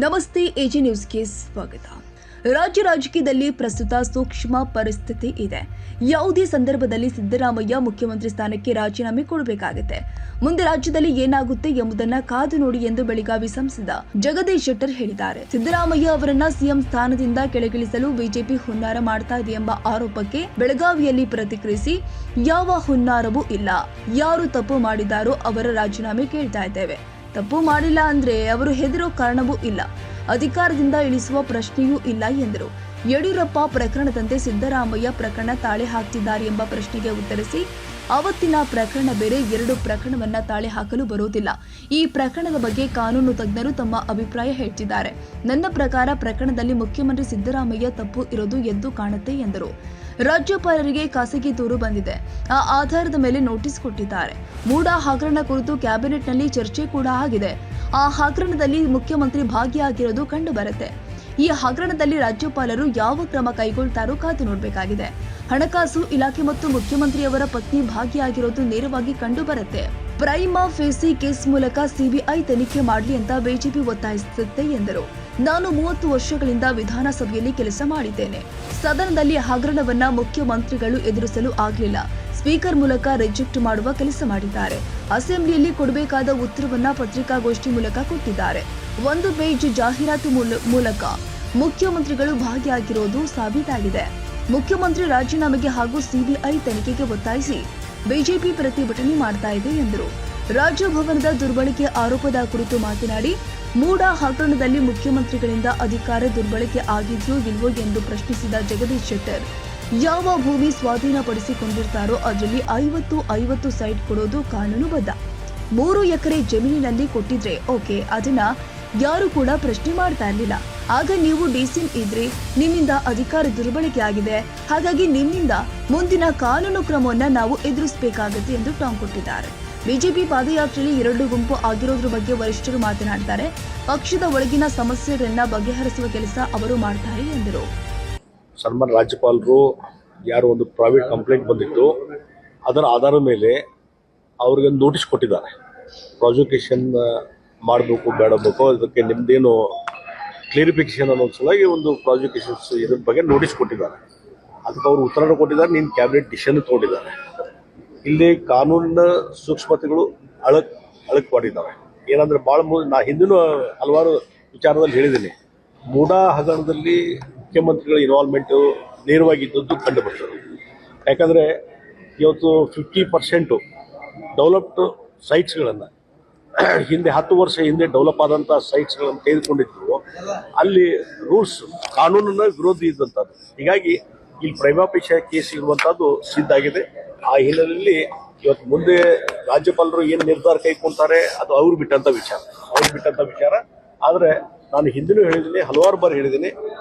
ನಮಸ್ತೆ ಎಜಿ ನ್ಯೂಸ್ಗೆ ಸ್ವಾಗತ. ರಾಜ್ಯ ರಾಜಕೀಯದಲ್ಲಿ ಪ್ರಸ್ತುತ ಸೂಕ್ಷ್ಮ ಪರಿಸ್ಥಿತಿ ಇದೆ. ಯಾವುದೇ ಸಂದರ್ಭದಲ್ಲಿ ಸಿದ್ದರಾಮಯ್ಯ ಮುಖ್ಯಮಂತ್ರಿ ಸ್ಥಾನಕ್ಕೆ ರಾಜೀನಾಮೆ ಕೊಡಬೇಕಾಗುತ್ತೆ. ಮುಂದೆ ರಾಜ್ಯದಲ್ಲಿ ಏನಾಗುತ್ತೆ ಎಂಬುದನ್ನ ಕಾದು ನೋಡಿ ಎಂದು ಬೆಳಗಾವಿ ಸಂಸದ ಜಗದೀಶ್ ಶೆಟ್ಟರ್ ಹೇಳಿದ್ದಾರೆ. ಸಿದ್ದರಾಮಯ್ಯ ಅವರನ್ನ ಸಿಎಂ ಸ್ಥಾನದಿಂದ ಕೆಳಗಿಳಿಸಲು ಬಿಜೆಪಿ ಹುನ್ನಾರ ಮಾಡ್ತಾ ಇದೆ ಎಂಬ ಆರೋಪಕ್ಕೆ ಬೆಳಗಾವಿಯಲ್ಲಿ ಪ್ರತಿಕ್ರಿಯಿಸಿ, ಯಾವ ಹುನ್ನಾರವೂ ಇಲ್ಲ, ಯಾರು ತಪ್ಪು ಮಾಡಿದ್ದಾರೋ ಅವರ ರಾಜೀನಾಮೆ ಕೇಳ್ತಾ ಇದ್ದೇವೆ. ತಪ್ಪು ಮಾಡಿಲ್ಲ ಅಂದ್ರೆ ಅವರು ಹೆದರೋ ಕಾರಣವೂ ಇಲ್ಲ, ಅಧಿಕಾರದಿಂದ ಇಳಿಸುವ ಪ್ರಶ್ನೆಯೂ ಇಲ್ಲ ಎಂದರು. ಯಡಿಯೂರಪ್ಪ ಪ್ರಕರಣದಂತೆ ಸಿದ್ದರಾಮಯ್ಯ ಪ್ರಕರಣ ತಾಳೆ ಹಾಕ್ತಿದ್ದಾರೆ ಎಂಬ ಪ್ರಶ್ನೆಗೆ ಉತ್ತರಿಸಿ, ಅವತ್ತಿನ ಪ್ರಕರಣ ಬೇರೆ, ಎರಡು ಪ್ರಕರಣವನ್ನ ತಾಳೆ ಹಾಕಲು ಬರುವುದಿಲ್ಲ. ಈ ಪ್ರಕರಣದ ಬಗ್ಗೆ ಕಾನೂನು ತಜ್ಞರು ತಮ್ಮ ಅಭಿಪ್ರಾಯ ಹೇಳ್ತಿದ್ದಾರೆ. ನನ್ನ ಪ್ರಕಾರ ಪ್ರಕರಣದಲ್ಲಿ ಮುಖ್ಯಮಂತ್ರಿ ಸಿದ್ದರಾಮಯ್ಯ ತಪ್ಪು ಇರೋದು ಎದ್ದು ಕಾಣುತ್ತೆ ಎಂದರು. ರಾಜ್ಯಪಾಲರಿಗೆ ಖಾಸಗಿ ದೂರು ಬಂದಿದೆ. ಆ ಆಧಾರದ ಮೇಲೆ ನೋಟಿಸ್ ಕೊಟ್ಟಿದ್ದಾರೆ. ಮೂಡಾ ಹಗರಣ ಕುರಿತು ಕ್ಯಾಬಿನೆಟ್ನಲ್ಲಿ ಚರ್ಚೆ ಕೂಡ ಆಗಿದೆ. ಆ ಹಗರಣದಲ್ಲಿ ಮುಖ್ಯಮಂತ್ರಿ ಭಾಗಿಯಾಗಿರೋದು ಕಂಡು ಬರುತ್ತೆ. ಈ ಹಗರಣದಲ್ಲಿ ರಾಜ್ಯಪಾಲರು ಯಾವ ಕ್ರಮ ಕೈಗೊಳ್ತಾರೋ ಕಾದು ನೋಡಬೇಕಾಗಿದೆ. ಹಣಕಾಸು ಇಲಾಖೆ ಮತ್ತು ಮುಖ್ಯಮಂತ್ರಿಯವರ ಪತ್ನಿ ಭಾಗಿಯಾಗಿರೋದು ನೇರವಾಗಿ ಕಂಡು ಬರುತ್ತೆ. ಪ್ರೈಮಾ ಫೇಸಿ ಕೇಸ್ ಮೂಲಕ ಸಿಬಿಐ ತನಿಖೆ ಮಾಡಲಿ ಅಂತ ಬಿಜೆಪಿ ಒತ್ತಾಯಿಸುತ್ತೆ ಎಂದರು. ನಾನು 30 ವರ್ಷಗಳಿಂದ ವಿಧಾನಸಭೆಯಲ್ಲಿ ಕೆಲಸ ಮಾಡಿದ್ದೇನೆ. ಸದನದಲ್ಲಿ ಹಗರಣವನ್ನ ಮುಖ್ಯಮಂತ್ರಿಗಳು ಎದುರಿಸಲು ಆಗಲಿಲ್ಲ. ಸ್ಪೀಕರ್ ಮೂಲಕ ರಿಜೆಕ್ಟ್ ಮಾಡುವ ಕೆಲಸ ಮಾಡಿದ್ದಾರೆ. ಅಸೆಂಬ್ಲಿಯಲ್ಲಿ ಕೊಡಬೇಕಾದ ಉತ್ತರವನ್ನ ಪತ್ರಿಕಾಗೋಷ್ಠಿ ಮೂಲಕ ಕೊಟ್ಟಿದ್ದಾರೆ. 1 ಪೇಜ್ ಜಾಹೀರಾತು ಮೂಲಕ ಮುಖ್ಯಮಂತ್ರಿಗಳು ಭಾಗಿಯಾಗಿರೋದು ಸಾಬೀತಾಗಿದೆ. ಮುಖ್ಯಮಂತ್ರಿ ರಾಜೀನಾಮೆಗೆ ಹಾಗೂ ಸಿಬಿಐ ತನಿಖೆಗೆ ಒತ್ತಾಯಿಸಿ ಬಿಜೆಪಿ ಪ್ರತಿಭಟನೆ ಮಾಡ್ತಾ ಇದೆ ಎಂದರು. ರಾಜಭವನದ ದುರ್ಬಳಕೆ ಆರೋಪದ ಕುರಿತು ಮಾತನಾಡಿ, ಮೂಡಾ ಹಗರಣದಲ್ಲಿ ಮುಖ್ಯಮಂತ್ರಿಗಳಿಂದ ಅಧಿಕಾರ ದುರ್ಬಳಕೆ ಆಗಿದ್ಯೋ ಇಲ್ವೋ ಎಂದು ಪ್ರಶ್ನಿಸಿದ ಜಗದೀಶ್ ಶೆಟ್ಟರ್, ಯಾವ ಭೂಮಿ ಸ್ವಾಧೀನಪಡಿಸಿಕೊಂಡಿರ್ತಾರೋ ಅದರಲ್ಲಿ 50 ಸೈಟ್ ಕೊಡೋದು ಕಾನೂನುಬದ್ಧ. 3 ಎಕರೆ ಜಮೀನಿನಲ್ಲಿ ಕೊಟ್ಟಿದ್ರೆ ಓಕೆ, ಅದನ್ನ ಯಾರು ಕೂಡ ಪ್ರಶ್ನೆ ಮಾಡ್ತಾ ಇರಲಿಲ್ಲ. ಆಗ ನೀವು ಡಿಸಿಎಂ ಇದ್ರೆ, ನಿಮ್ಮಿಂದ ಅಧಿಕಾರ ದುರ್ಬಳಕೆ ಆಗಿದೆ, ಹಾಗಾಗಿ ನಿಮ್ಮಿಂದ ಮುಂದಿನ ಕಾನೂನು ಕ್ರಮವನ್ನ ನಾವು ಎದುರಿಸಬೇಕಾಗುತ್ತೆ ಎಂದು ಟಾಂಗ್ ಕೊಟ್ಟಿದ್ದಾರೆ. ಬಿಜೆಪಿ ಪಾದಯಾತ್ರೆಯಲ್ಲಿ 2 ಗುಂಪು ಆಗಿರೋದ್ರ ಬಗ್ಗೆ ವರಿಷ್ಠರು ಮಾತನಾಡ್ತಾರೆ. ಪಕ್ಷದ ಒಳಗಿನ ಸಮಸ್ಯೆಗಳನ್ನ ಬಗೆಹರಿಸುವ ಕೆಲಸ ಅವರು ಮಾಡ್ತಾರೆ ಎಂದರು. ಸನ್ಮಾನ್ಯ ರಾಜ್ಯಪಾಲರು ಯಾರು ಒಂದು ಪ್ರೈವೇಟ್ ಕಂಪ್ಲೇಂಟ್ ಬಂದಿತ್ತು, ಅದರ ಆಧಾರದ ಮೇಲೆ ಅವ್ರಿಗೆ ನೋಟಿಸ್ ಕೊಟ್ಟಿದ್ದಾರೆ. ಪ್ರಾಸಿಕ್ಯೂಷನ್ ಮಾಡಬೇಕು ಬೇಡಬೇಕು, ಅದಕ್ಕೆ ನಿಮ್ದೇನು ಕ್ಲಿಯರಿಫಿಕೇಶನ್ ಅನ್ನೋ ಸಲುವಾಗಿ ಒಂದು ಪ್ರಾಸಿಕ್ಯೂಷನ್ಸ್ ಇದ್ರ ಬಗ್ಗೆ ನೋಟಿಸ್ ಕೊಟ್ಟಿದ್ದಾರೆ. ಅದಕ್ಕೆ ಅವರು ಉತ್ತರನ ಕೊಟ್ಟಿದ್ದಾರೆ, ನೀನು ಕ್ಯಾಬಿನೆಟ್ ಡಿಸಿಷನ್ ತಗೊಂಡಿದ್ದಾರೆ. ಇಲ್ಲಿ ಕಾನೂನಿನ ಸೂಕ್ಷ್ಮತೆಗಳು ಅಳಕ್ ಮಾಡಿದ್ದಾವೆ. ಏನಂದ್ರೆ ಭಾಳ ನಾ ಹಿಂದಿನ ಹಲವಾರು ವಿಚಾರದಲ್ಲಿ ಹೇಳಿದ್ದೀನಿ, ಮೂಡಾ ಹಗರಣದಲ್ಲಿ ಮುಖ್ಯಮಂತ್ರಿಗಳ ಇನ್ವಾಲ್ವ್ಮೆಂಟು ನೇರವಾಗಿದ್ದದ್ದು ಕಂಡು ಬರ್ತದೆ. ಯಾಕಂದರೆ ಇವತ್ತು 50% ಡೆವಲಪ್ಡ್ ಸೈಟ್ಸ್ಗಳನ್ನು ಹಿಂದೆ 10 ವರ್ಷ ಹಿಂದೆ ಡೆವಲಪ್ ಆದಂಥ ಸೈಟ್ಸ್ಗಳನ್ನು ತೆಗೆದುಕೊಂಡಿದ್ರು. ಅಲ್ಲಿ ರೂಲ್ಸ್ ಕಾನೂನಿನ ವಿರೋಧಿ ಇದ್ದಂಥದ್ದು. ಹೀಗಾಗಿ ಇಲ್ಲಿ ಪ್ರೈಮಾ ಫೇಸಿ ಕೇಸ್ ಇರುವಂಥದ್ದು ಸಿದ್ಧ ಆಗಿದೆ. ಆ ಹಿನ್ನೆಲೆಯಲ್ಲಿ ಇವತ್ತು ಮುಂದೆ ರಾಜ್ಯಪಾಲರು ಏನು ನಿರ್ಧಾರ ಕೈಗೊಳ್ತಾರೆ ಅದು ಅವ್ರು ಬಿಟ್ಟಂಥ ವಿಚಾರ. ಆದರೆ ನಾನು ಹಿಂದಿನೂ ಹೇಳಿದ್ದೀನಿ, ಹಲವಾರು ಬಾರಿ ಹೇಳಿದ್ದೀನಿ,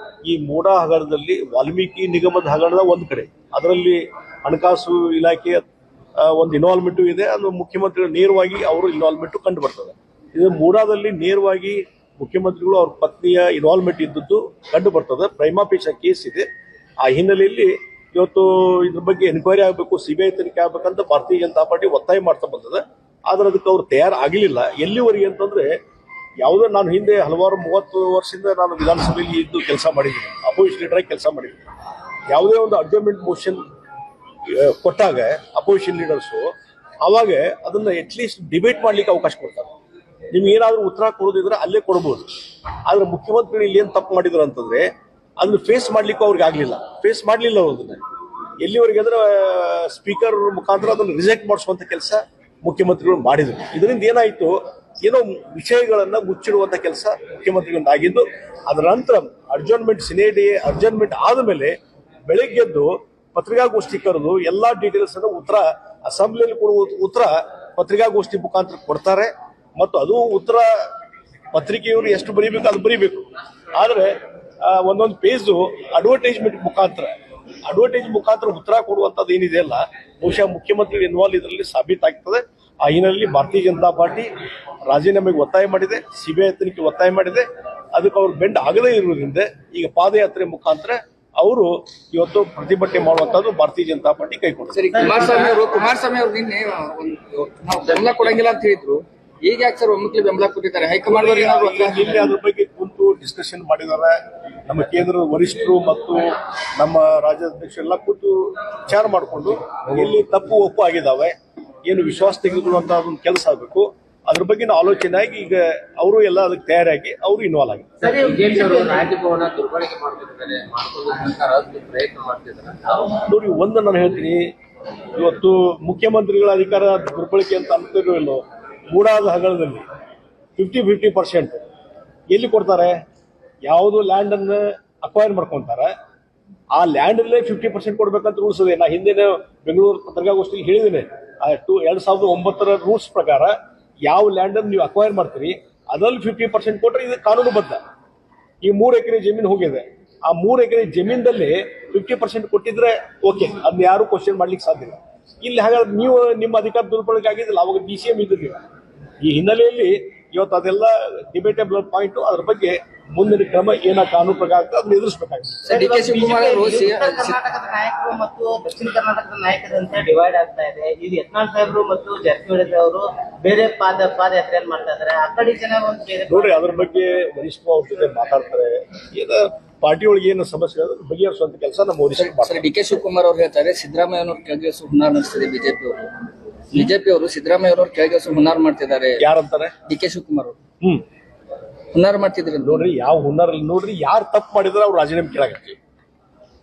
ಈ ಮೂಡಾ ಹಗರಣದಲ್ಲಿ ವಾಲ್ಮೀಕಿ ನಿಗಮದ ಹಗರಣದ ಒಂದು ಕಡೆ, ಅದರಲ್ಲಿ ಹಣಕಾಸು ಇಲಾಖೆಯ ಒಂದು ಇನ್ವಾಲ್ವ್ಮೆಂಟು ಇದೆ. ಅದು ಮುಖ್ಯಮಂತ್ರಿಗಳು ನೇರವಾಗಿ ಅವರು ಇನ್ವಾಲ್ವ್ಮೆಂಟು ಕಂಡು ಬರ್ತದೆ. ಇದು ಮೂಡಾದಲ್ಲಿ ನೇರವಾಗಿ ಮುಖ್ಯಮಂತ್ರಿಗಳು ಅವ್ರ ಪತ್ನಿಯ ಇನ್ವಾಲ್ವ್ಮೆಂಟ್ ಇದ್ದದ್ದು ಕಂಡು ಬರ್ತದೆ. ಪ್ರೈಮಾ ಫೇಸಿ ಕೇಸ್ ಇದೆ. ಆ ಹಿನ್ನೆಲೆಯಲ್ಲಿ ಇವತ್ತು ಇದ್ರ ಬಗ್ಗೆ ಎನ್ಕ್ವೈರಿ ಆಗಬೇಕು, ಸಿಬಿಐ ತನಿಖೆ ಆಗ್ಬೇಕಂತ ಭಾರತೀಯ ಜನತಾ ಪಾರ್ಟಿ ಒತ್ತಾಯ ಮಾಡ್ತಾ ಬಂದದೆ. ಆದ್ರೆ ಅದಕ್ಕೆ ಅವ್ರು ತಯಾರಾಗಲಿಲ್ಲ. ಎಲ್ಲಿವರೆಗೆ ಅಂತಂದ್ರೆ, ಯಾವುದೋ ನಾನು ಹಿಂದೆ ಹಲವಾರು 30 ವರ್ಷದಿಂದ ನಾನು ವಿಧಾನಸಭೆಯಲ್ಲಿ ಇದ್ದು ಕೆಲಸ ಮಾಡಿದ್ದೀನಿ, ಅಪೋಸಿಷನ್ ಲೀಡರ್ ಆಗಿ ಕೆಲಸ ಮಾಡಿದ್ದೀನಿ. ಯಾವುದೇ ಒಂದು ಅಡ್ಜರ್ನ್ಮೆಂಟ್ ಮೋಷನ್ ಕೊಟ್ಟಾಗ ಅಪೋಸಿಷನ್ ಲೀಡರ್ಸು ಅವಾಗ ಅದನ್ನ ಅಟ್ಲೀಸ್ಟ್ ಡಿಬೇಟ್ ಮಾಡ್ಲಿಕ್ಕೆ ಅವಕಾಶ ಕೊಡ್ತಾರೆ. ನಿಮ್ಗೆ ಏನಾದರೂ ಉತ್ತರ ಕೊಡೋದಿದ್ರೆ ಅಲ್ಲೇ ಕೊಡ್ಬೋದು. ಆದ್ರೆ ಮುಖ್ಯಮಂತ್ರಿಗಳು ಇಲ್ಲಿ ಏನು ತಪ್ಪು ಮಾಡಿದ್ರು ಅಂತಂದ್ರೆ, ಅದನ್ನ ಫೇಸ್ ಮಾಡ್ಲಿಕ್ಕೂ ಅವ್ರಿಗೆ ಆಗಲಿಲ್ಲ. ಅದನ್ನ ಎಲ್ಲಿವರೆಗೆ ಅಂದ್ರೆ ಸ್ಪೀಕರ್ ಮುಖಾಂತರ ಅದನ್ನು ರಿಜೆಕ್ಟ್ ಮಾಡಿಸುವಂತ ಕೆಲಸ ಮುಖ್ಯಮಂತ್ರಿಗಳು ಮಾಡಿದ್ರು. ಇದರಿಂದ ಏನಾಯ್ತು, ಏನೋ ವಿಷಯಗಳನ್ನ ಮುಚ್ಚಿಡುವಂತ ಕೆಲಸ ಮುಖ್ಯಮಂತ್ರಿಗಳಿಂದ ಆಗಿದ್ದು. ಅದರ ನಂತರ ಅಡ್ಜರ್ನ್ಮೆಂಟ್ ಆದಮೇಲೆ ಬೆಳಗ್ಗೆದ್ದು ಪತ್ರಿಕಾಗೋಷ್ಠಿ ಕರೆದು ಎಲ್ಲಾ ಡೀಟೇಲ್ಸ್ ಅನ್ನು ಉತ್ತರ ಅಸೆಂಬ್ಲಿಯಲ್ಲಿ ಕೊಡುವ ಉತ್ತರ ಪತ್ರಿಕಾಗೋಷ್ಠಿ ಮುಖಾಂತರ ಕೊಡ್ತಾರೆ. ಮತ್ತು ಅದು ಉತ್ತರ ಪತ್ರಿಕೆಯವರು ಎಷ್ಟು ಬರೀಬೇಕು ಅದು ಬರೀಬೇಕು. ಆದರೆ ಒಂದೊಂದು ಪೇಜು ಅಡ್ವರ್ಟೈಸ್ಮೆಂಟ್ ಮುಖಾಂತರ ಉತ್ತರ ಕೊಡುವಂಥದ್ದು ಏನಿದೆ ಅಲ್ಲ, ಬಹುಶಃ ಮುಖ್ಯಮಂತ್ರಿ ಇನ್ವಾಲ್ವ್ ಇದರಲ್ಲಿ ಸಾಬೀತಾಗ್ತದೆ. ಆ ಹಿನ್ನೆಲೆಯಲ್ಲಿ ಭಾರತೀಯ ಜನತಾ ಪಾರ್ಟಿ ರಾಜೀನಾಮೆಗೆ ಒತ್ತಾಯ ಮಾಡಿದೆ, ಸಿಬಿಐ ತನಿಖೆ ಒತ್ತಾಯ ಮಾಡಿದೆ. ಅದಕ್ಕೆ ಅವ್ರು ಬೆಂಡ್ ಆಗದೇ ಇರುವುದರಿಂದ ಈಗ ಪಾದಯಾತ್ರೆ ಮುಖಾಂತರ ಅವರು ಇವತ್ತು ಪ್ರತಿಭಟನೆ ಮಾಡುವಂತದ್ದು ಭಾರತೀಯ ಜನತಾ ಪಾರ್ಟಿ ಕೈಗೊಂಡಿದೆ. ಕುಮಾರಸ್ವಾಮಿ ಅವರು ನಿನ್ನೆ ಬೆಂಬಲ ಕೊಡಂಗಿಲ್ಲ ಅಂತ ಹೇಳಿದ್ರು. ಈಗ ಯಾಕೆ ಸರ್ ಒಮ್ಮಕ್ಲಿ ಬೆಂಬಲ ಕೊಟ್ಟಿದ್ದಾರೆ? ಹೈಕಮಾಂಡ್ ಅದ್ರ ಬಗ್ಗೆ ಕುಂತು ಡಿಸ್ಕಷನ್ ಮಾಡಿದ್ದಾರೆ. ನಮ್ಮ ಕೇಂದ್ರದ ವರಿಷ್ಠರು ಮತ್ತು ನಮ್ಮ ರಾಜ್ಯಾಧ್ಯಕ್ಷರು ಎಲ್ಲ ಕೂತು ವಿಚಾರ ಮಾಡಿಕೊಂಡು ಎಲ್ಲಿ ತಪ್ಪು ಒಪ್ಪು ಆಗಿದ್ದಾವೆ, ಏನು ವಿಶ್ವಾಸ ತೆಗೆದುಕೊಳ್ಳುವಂತ ಒಂದು ಕೆಲಸ ಆಗಬೇಕು, ಅದ್ರ ಬಗ್ಗೆ ಆಲೋಚನೆ ಆಗಿ ಈಗ ಅವರು ಎಲ್ಲ ಅದಕ್ಕೆ ತಯಾರಾಗಿ ಅವರು ಇನ್ವಾಲ್ವ್ ಆಗಿದ್ದಾರೆ. ನೋಡಿ, ಒಂದು ನಾನು ಹೇಳ್ತೀನಿ, ಇವತ್ತು ಮುಖ್ಯಮಂತ್ರಿಗಳ ಅಧಿಕಾರ ದುರ್ಬಳಕೆ ಅಂತ ಅಂತಿರೋ ಇಲ್ಲೋ, ಮೂಡಾದ ಹಗರಣದಲ್ಲಿ 50% ಎಲ್ಲಿ ಕೊಡ್ತಾರೆ? ಯಾವುದು ಲ್ಯಾಂಡ್ ಅನ್ನು ಅಕ್ವೈರ್ ಮಾಡ್ಕೊಂತಾರೆ, ಆ ಲ್ಯಾಂಡ್ ಅಲ್ಲೇ 50% ಕೊಡ್ಬೇಕಂತ ರೂಲ್ಸ್ ಇದೆ. ನಾ ಹಿಂದಿನ ಬೆಂಗಳೂರು ಪತ್ರಿಕಾಗೋಷ್ಠಿಯಲ್ಲಿ ಹೇಳಿದ್ದೇನೆ, 2009 ರೂಲ್ಸ್ ಪ್ರಕಾರ ಯಾವ ಲ್ಯಾಂಡ್ ಅನ್ನು ನೀವು ಅಕ್ವೈರ್ ಮಾಡ್ತೀರಿ ಅದರಲ್ಲಿ 50% ಕೊಟ್ಟರೆ ಇದು ಕಾನೂನುಬದ್ಧ. ಈ 3 ಎಕರೆ ಜಮೀನು ಹೋಗಿದೆ, ಆ 3 ಎಕರೆ ಜಮೀನದಲ್ಲಿ 50% ಕೊಟ್ಟಿದ್ರೆ ಓಕೆ, ಅದನ್ನ ಯಾರು ಕ್ವಶನ್ ಮಾಡ್ಲಿಕ್ಕೆ ಸಾಧ್ಯ ಇಲ್ಲ. ಇಲ್ಲಿ ಹಾಗಾದ್ರೆ ನೀವು ನಿಮ್ಮ ಅಧಿಕಾರ ದುರ್ಬಳಕೆ ಆಗಿದ್ದಿಲ್ಲ, ಅವಾಗ DCM ಇದ್ದಿಲ್ಲ. ಈ ಹಿನ್ನೆಲೆಯಲ್ಲಿ ಇವತ್ತು ಅದೆಲ್ಲ ಡಿಬೇಟೇಬಲ್ ಪಾಯಿಂಟ್. ಅದ್ರ ಬಗ್ಗೆ ಮುಂದಿನ ಕ್ರಮ ಏನ ಕಾನೂನು ಪ್ರಕಾರ ಅದನ್ನ ಎದುರಿಸಬೇಕಾಗುತ್ತೆ. ಕರ್ನಾಟಕದ ನಾಯಕರು ಮತ್ತು ದಕ್ಷಿಣ ಕರ್ನಾಟಕದ ನಾಯಕರಂತೆ ಡಿವೈಡ್ ಆಗ್ತಾ ಇದೆ. ಇದು ಯತ್ನಾಳ್ ಸಾಹೇಬರು ಮತ್ತು ಜಾರಕಿಹೊಳಿ ಅವರು ಬೇರೆ ಪಾದಯಾತ್ರೆಯನ್ನು ಮಾಡ್ತಾ ಇದ್ದಾರೆ. ಆ ಕಡೆ ಜನ ನೋಡ್ರಿ, ಅದ್ರ ಬಗ್ಗೆ ವರಿಷ್ಠ ಅವ್ರ ಜೊತೆ ಮಾತಾಡ್ತಾರೆ. ಪಾರ್ಟಿ ಒಳಗೆ ಏನು ಸಮಸ್ಯೆ ಅದ್ರ ಬಗೆಹರಿಸುವಂತ ಕೆಲಸ ನಮ್ಮ ವರಿಷ್ಠರು ಮಾಡ್ತಾರೆ. DK ಶಿವಕುಮಾರ್ ಅವರು ಹೇಳ್ತಾರೆ, ಸಿದ್ದರಾಮಯ್ಯ ಅವರು ಕೆಳಗಿಳಿಸುವ ಹುನ್ನಾರ ನಡೆಸ್ತಿದೆ ಬಿಜೆಪಿ ಅವರು ಸಿದ್ದರಾಮಯ್ಯ ಅವರು ಕೆಳಗಿಳಿಸುವ ಹುನ್ನಾರ ಮಾಡ್ತಿದ್ದಾರೆ. ಯಾರಂತಾರೆ? DK ಶಿವಕುಮಾರ್ ಅವರು ಹುನ್ನಾರ ಮಾಡ್ತಿದ್ರು. ನೋಡ್ರಿ, ಯಾವ ಹುನ್ನಾರ ನೋಡ್ರಿ, ಯಾರು ತಪ್ಪು ಮಾಡಿದ್ರೆ ಅವ್ರು ರಾಜೀನಾಮೆ ಕೇಳಾಗತ್ತೆ.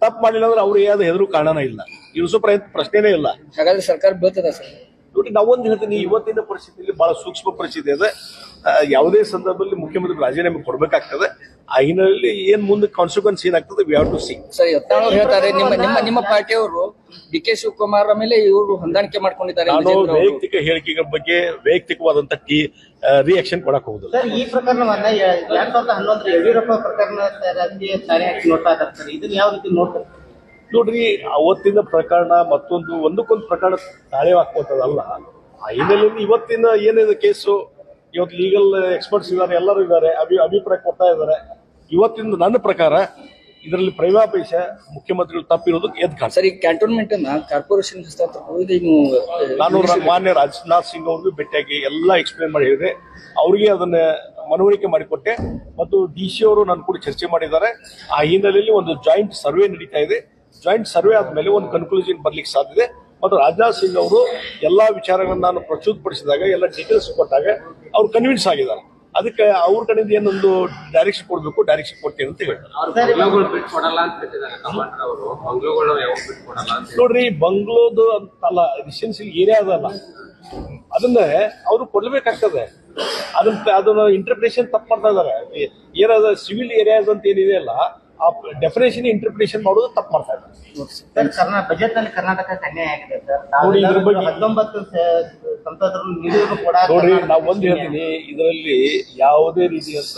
ತಪ್ಪು ಮಾಡಿಲ್ಲ ಅಂದ್ರೆ ಅವ್ರು ಯಾವ್ದು ಹೆದರು ಕಾರಣನೇ ಇಲ್ಲ, ಇಳಿಸೋ ಪ್ರಶ್ನೆನೇ ಇಲ್ಲ. ಹಾಗಾದ್ರೆ ಸರ್ಕಾರ ಬೀಳ್ತದ ಸರ್? ನೋಡಿ, ನಾವೊಂದು ಹೇಳ್ತೀನಿ, ಇವತ್ತಿನ ಪರಿಸ್ಥಿತಿಯಲ್ಲಿ ಬಹಳ ಸೂಕ್ಷ್ಮ ಪರಿಸ್ಥಿತಿ ಇದೆ. ಯಾವುದೇ ಸಂದರ್ಭದಲ್ಲಿ ಮುಖ್ಯಮಂತ್ರಿ ರಾಜೀನಾಮೆ ಕೊಡ್ಬೇಕಾಗ್ತದೆ. ಆ ಹಿನ್ನೆಲೆಯಲ್ಲಿ ಏನ್ ಮುಂದೆ ಕಾನ್ಸಿಕ್ವೆನ್ಸ್ ಏನಾಗ್ತದೆ we have to see. Sir, Yatnal ಅವರು ಹೇಳ್ತಾರೆ ನಿಮ್ಮ ಪಾರ್ಟಿಯವರು DK ಶಿವಕುಮಾರ್ ಮೇಲೆ ಇವರು ಹೊಂದಾಣಿಕೆ ಮಾಡ್ಕೊಂಡಿದ್ದಾರೆ. ನಾನು ವೈಯಕ್ತಿಕ ಹೇಳಿಕೆಗಳ ಬಗ್ಗೆ ವೈಯಕ್ತಿಕವಾದಂತ ರಿಯಾಕ್ಷನ್ ಕೊಡಕ್ ಹೋಗುದಿಲ್ಲ. ಸರ್, ಈ ಪ್ರಕರಣವನ್ನ 2011 ಯಡಿಯೂರಪ್ಪ ಪ್ರಕರಣ ತಾನೇ ಹಾಕಿ ನೋಡ್ತಾ ಇದ್ದಾರೆ ಸರ್. ಇದನ್ನ ಯಾವ ರೀತಿ ನೋಡ್ತಾರೆ? ನೋಡ್ರಿ, ಅವತ್ತಿನ ಪ್ರಕರಣ ಒಂದಕ್ಕೊಂದು ಪ್ರಕರಣ ತಾಳೆ ಹಾಕುವಂತದಲ್ಲ. ಆ ಹಿನ್ನೆಲೆಯಲ್ಲಿ ಇವತ್ತಿನ ಏನಿದೆ ಕೇಸು, ಇವತ್ತು ಲೀಗಲ್ ಎಕ್ಸ್ಪರ್ಟ್ಸ್ ಇದ್ದಾರೆ, ಎಲ್ಲರೂ ಇದ್ದಾರೆ, ಅಭಿಪ್ರಾಯ ಕೊಡ್ತಾ ಇದ್ದಾರೆ. ಇವತ್ತಿನ ನನ್ನ ಪ್ರಕಾರ ಇದರಲ್ಲಿ ಪ್ರೈಮಾಪೇಶ ಮುಖ್ಯಮಂತ್ರಿಗಳು ತಪ್ಪಿರೋದು ಎದ್ದು ಕಾಣ್ತದೆ. ಸರ್, ಈ ಕ್ಯಾಂಟೋನ್ಮೆಂಟ್ ಅನ್ನ ಕಾರ್ಪೊರೇಷನ್ ನಾನು ಮಾನ್ಯ ರಾಜನಾಥ್ ಸಿಂಗ್ ಅವ್ರಿಗೂ ಭೇಟಿಯಾಗಿ ಎಲ್ಲ ಎಕ್ಸ್ಪ್ಲೇನ್ ಮಾಡಿ ಹೇಳಿದೆ. ಅವರಿಗೆ ಅದನ್ನ ಮನವರಿಕೆ ಮಾಡಿಕೊಟ್ಟೆ ಮತ್ತು DC ಅವರು ನನ್ನ ಕೂಡ ಚರ್ಚೆ ಮಾಡಿದ್ದಾರೆ. ಆ ಹಿನ್ನೆಲೆಯಲ್ಲಿ ಒಂದು ಜಾಯಿಂಟ್ ಸರ್ವೆ ನಡೀತಾ ಇದೆ. ಜಾಯಿಂಟ್ ಸರ್ವೆ ಆದ್ಮೇಲೆ ಒಂದು ಕನ್ಕ್ಲೂಷನ್ ಬರ್ಲಿಕ್ಕೆ ಸಾಧ್ಯತೆ. ಮತ್ತು ರಾಜನಾಥ್ ಸಿಂಗ್ ಅವರು ಎಲ್ಲಾ ವಿಚಾರಗಳನ್ನ ನಾನು ಪ್ರಸ್ತುತಪಡಿಸಿದಾಗ, ಎಲ್ಲ ಡೀಟೇಲ್ಸ್ ಕೊಟ್ಟಾಗ ಅವ್ರು ಕನ್ವಿನ್ಸ್ ಆಗಿದ್ದಾರೆ. ಅದಕ್ಕೆ ಅವ್ರ ಕಡೆಯಿಂದ ಏನೊಂದು ಡೈರೆಕ್ಷನ್ ಕೊಡ್ಬೇಕು, ಡೈರೆಕ್ಷನ್ ಕೊಡ್ತೇನೆ ಅಂತ ಹೇಳ್ತಾರೆ. ನೋಡ್ರಿ, ಬಂಗ್ಲೋದು ಅಂತಲ್ಲ, ರೆಸಿಡೆನ್ಸಿಯಲ್ ಏರಿಯಾ ಅದಲ್ಲ, ಅದನ್ನ ಅವರು ಕೊಡ್ಲೇಬೇಕಾಗ್ತದೆ. ಅದನ್ನ ಇಂಟರ್ಪ್ರಿಟೇಷನ್ ತಪ್ಪು ಮಾಡ್ತಾ ಇದಾರೆ. ಏನಾದ ಸಿವಿಲ್ ಏರಿಯಾಸ್ ಅಂತ ಏನಿದೆ ಅಲ್ಲ, ಆ ಡೆಫಿನೇಷನ್ ಇಂಟರ್ಪ್ರಿಟೇಷನ್ ಮಾಡೋದು ತಪ್ಪು ಮಾಡ್ತಾ ಇದ್ದಾರೆ. ಬಜೆಟ್ ನಲ್ಲಿ ಕರ್ನಾಟಕಕ್ಕೆ ಅನ್ಯಾಯ ಆಗಿದೆ ಸರ್. ನೋಡಿ, ಇದ್ರ ಬಗ್ಗೆ 19 ಸಂಸದರು ನೀಡಿದ್ರು ಕೂಡ ನೋಡ್ರಿ, ನಾವು ಒಂದು ಹೇಳ್ತೀನಿ, ಇದರಲ್ಲಿ ಯಾವುದೇ ರೀತಿಯಂತ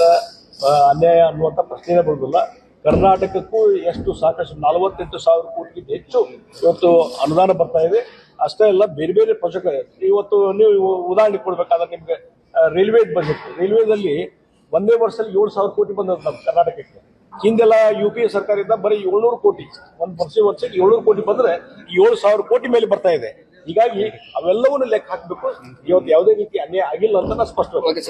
ಅನ್ಯಾಯ ಅನ್ನುವಂಥ ಪ್ರಶ್ನೆನೇ ಬರುವುದಿಲ್ಲ. ಕರ್ನಾಟಕಕ್ಕೂ ಎಷ್ಟು ಸಾಕಷ್ಟು 48,000 ಕೋಟಿಗಿಂತ ಹೆಚ್ಚು ಇವತ್ತು ಅನುದಾನ ಬರ್ತಾ ಇದೆ. ಅಷ್ಟೇ ಅಲ್ಲ, ಬೇರೆ ಬೇರೆ ಪ್ರಾಜೆಕ್ಟ್ ಇವತ್ತು ನೀವು ಉದಾಹರಣೆ ಕೊಡ್ಬೇಕಾದ್ರೆ ನಿಮ್ಗೆ ರೈಲ್ವೆ ಬಜೆಟ್, ರೈಲ್ವೆದಲ್ಲಿ ಒಂದೇ ವರ್ಷದಲ್ಲಿ 7,000 ಕೋಟಿ ಬಂದದ್ದು ನಮ್ಮ ಕರ್ನಾಟಕಕ್ಕೆ. ಹಿಂದೆಲ್ಲ UPA ಸರ್ಕಾರದಿಂದ ಬರೀ 700 ಕೋಟಿ, ಒಂದು ವರ್ಷಕ್ಕೆ 700 ಕೋಟಿ ಬಂದ್ರೆ 7,000 ಕೋಟಿ ಮೇಲೆ ಬರ್ತಾ ಇದೆ. ಹೀಗಾಗಿ ಅವೆಲ್ಲವನ್ನು ಲೆಕ್ಕ ಹಾಕಬೇಕು. ಇವತ್ತು ಯಾವುದೇ ರೀತಿ ಅನ್ಯಾಯ ಆಗಿಲ್ಲ ಅಂತ ನಾನು ಸ್ಪಷ್ಟವಾಗಿ.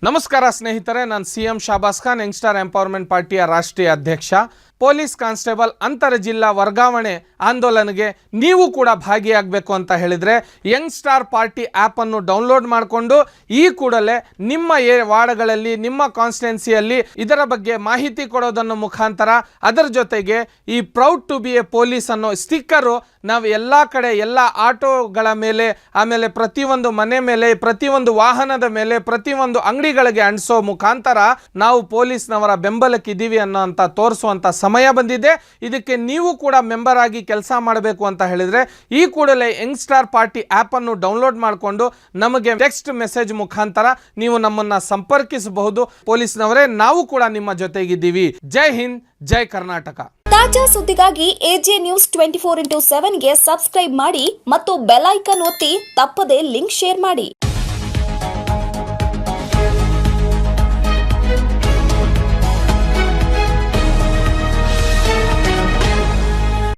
ನಮಸ್ಕಾರ ಸ್ನೇಹಿತರೆ, ನಾನು CM ಶಾಬಾಸ್ ಖಾನ್, ಯಂಗ್ಸ್ಟಾರ್ ಎಂಪವರ್ಮೆಂಟ್ ಪಾರ್ಟಿಯ ರಾಷ್ಟ್ರೀಯ ಅಧ್ಯಕ್ಷ. ಪೊಲೀಸ್ ಕಾನ್ಸ್ಟೇಬಲ್ ಅಂತರ ಜಿಲ್ಲಾ ವರ್ಗಾವಣೆ ಆಂದೋಲನಗೆ ನೀವು ಕೂಡ ಭಾಗಿಯಾಗಬೇಕು ಅಂತ ಹೇಳಿದರೆ ಯಂಗ್ಸ್ಟಾರ್ ಪಾರ್ಟಿ ಆ್ಯಪನ್ನು ಡೌನ್ಲೋಡ್ ಮಾಡಿಕೊಂಡು ಈ ಕೂಡಲೇ ನಿಮ್ಮ ವಾರ್ಡ್ಗಳಲ್ಲಿ, ನಿಮ್ಮ ಕಾನ್ಸ್ಟಿಟ್ಯುನ್ಸಿಯಲ್ಲಿ ಇದರ ಬಗ್ಗೆ ಮಾಹಿತಿ ಕೊಡೋದನ್ನು ಮುಖಾಂತರ, ಅದರ ಜೊತೆಗೆ ಈ proud to be a police ಅನ್ನೋ ಸ್ಟಿಕ್ಕರು ನಾವು ಎಲ್ಲ ಕಡೆ, ಎಲ್ಲ ಆಟೋಗಳ ಮೇಲೆ, ಆಮೇಲೆ ಪ್ರತಿಯೊಂದು ಮನೆ ಮೇಲೆ, ಪ್ರತಿಯೊಂದು ವಾಹನದ ಮೇಲೆ, ಪ್ರತಿಯೊಂದು ಅಂಗಡಿಗಳಿಗೆ ಅಂಟಿಸೋ ಮುಖಾಂತರ ನಾವು ಪೊಲೀಸ್ನವರ ಬೆಂಬಲಕ್ಕಿದ್ದೀವಿ ಅನ್ನೋಂಥ ತೋರಿಸುವಂಥ ಸಮಯ ಬಂದಿದೆ. ಇದಕ್ಕೆ ನೀವು ಕೂಡ ಮೆಂಬರ್ ಆಗಿ ಕೆಲಸ ಮಾಡಬೇಕು ಅಂತ ಹೇಳಿದರೆ ಈ ಕೂಡಲೇ ಯಂಗ್ಸ್ಟಾರ್ ಪಾರ್ಟಿ ಆ್ಯಪನ್ನು ಡೌನ್ಲೋಡ್ ಮಾಡಿಕೊಂಡು ನಮಗೆ ಟೆಕ್ಸ್ಟ್ ಮೆಸೇಜ್ ಮುಖಾಂತರ ನೀವು ನಮ್ಮನ್ನು ಸಂಪರ್ಕಿಸಬಹುದು. ಪೊಲೀಸ್ನವರೇ, ನಾವು ಕೂಡ ನಿಮ್ಮ ಜೊತೆಗಿದ್ದೀವಿ. ಜೈ ಹಿಂದ್, ಜೈ ಕರ್ನಾಟಕ. ತಾಜಾ ಸುದ್ದಿಗಾಗಿ AJ ನ್ಯೂಸ್ 24/7ಗೆ ಸಬ್ಸ್ಕ್ರೈಬ್ ಮಾಡಿ ಮತ್ತು ಬೆಲ್ ಐಕಾನ್ ಒತ್ತಿ ತಪ್ಪದೇ ಲಿಂಕ್ ಶೇರ್ ಮಾಡಿ.